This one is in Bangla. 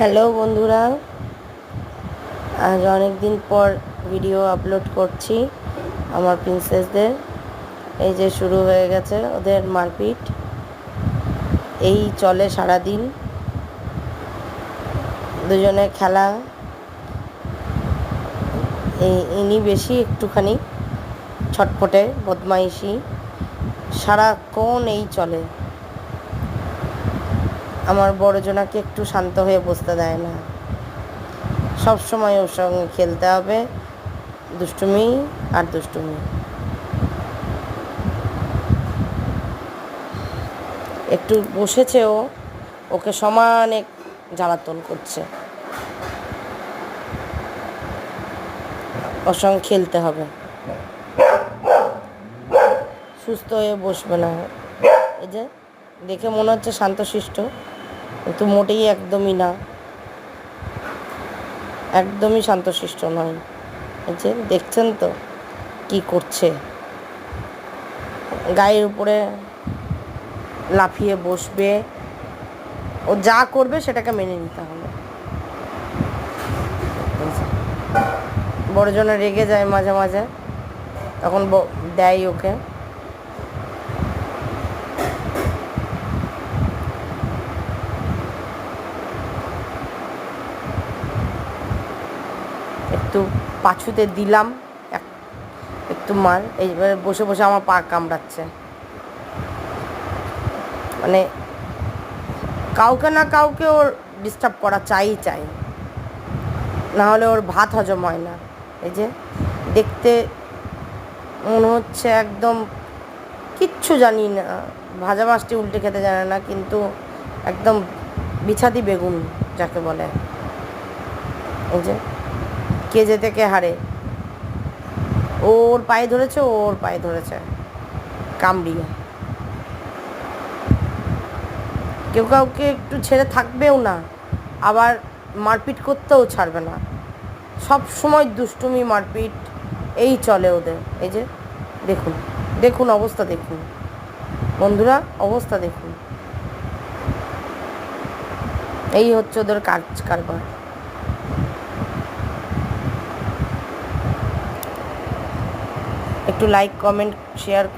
হ্যালো বন্ধুরা, আজ অনেক দিন পর ভিডিও আপলোড করছি আমার প্রিন্সেসদের। এই যে শুরু হয়ে গেছে ওদের মারপিট, এই চলে সারাদিন দুজনে খেলা। ইনি বেশি একটুখানি ছটফটে বদমাইশি, সারাক্ষণ এই চলে। আমার বড়জনাকে একটু শান্ত হয়ে বসতে দেয় না, সব সময় ওর সঙ্গে খেলতে হবে, দুষ্টুমি আর দুষ্টুমি। একটু বসেছে ওকে সমানে জ্বালাতন করছে, ওর সঙ্গে খেলতে হবে, সুস্থ হয়ে বসবে না। এই যে দেখে মনে হচ্ছে শান্তশিষ্ট, কিন্তু মোটেই একদমই না, একদমই শান্তশিষ্ট নয়। এই যে দেখছেন তো কি করছে, গায়ের উপরে লাফিয়ে বসবে, ও যা করবে সেটাকে মেনে নিতে হবে। বড়জনে রেগে যায় মাঝে মাঝে, তখন দেয় ওকে। একটু পাছুতে দিলাম একটু মার, এইবারে বসে বসে আমার পা কামড়াচ্ছে। মানে কাউকে না কাউকে ওর ডিস্টার্ব করা চাই, না হলে ওর ভাত হজম হয় না। এই যে দেখতে মনে হচ্ছে একদম কিচ্ছু জানি না, ভাজা মাছটি উল্টে খেতে জানে না, কিন্তু একদম বিছাতি বেগুন যাকে বলে। এই যে কে যেতে কে হারে, ওর পায়ে ধরেছে কামড়িয়ে। কেউ কাউকে একটু ছেড়ে থাকবেও না, আবার মারপিট করতেও ছাড়বে না, সব সময় দুষ্টুমি মারপিট এই চলে ওদের। এই যে দেখুন দেখুন অবস্থা দেখুন বন্ধুরা, অবস্থা দেখুন। এই হচ্ছে ওদের কারবার। একটু লাইক কমেন্ট শেয়ার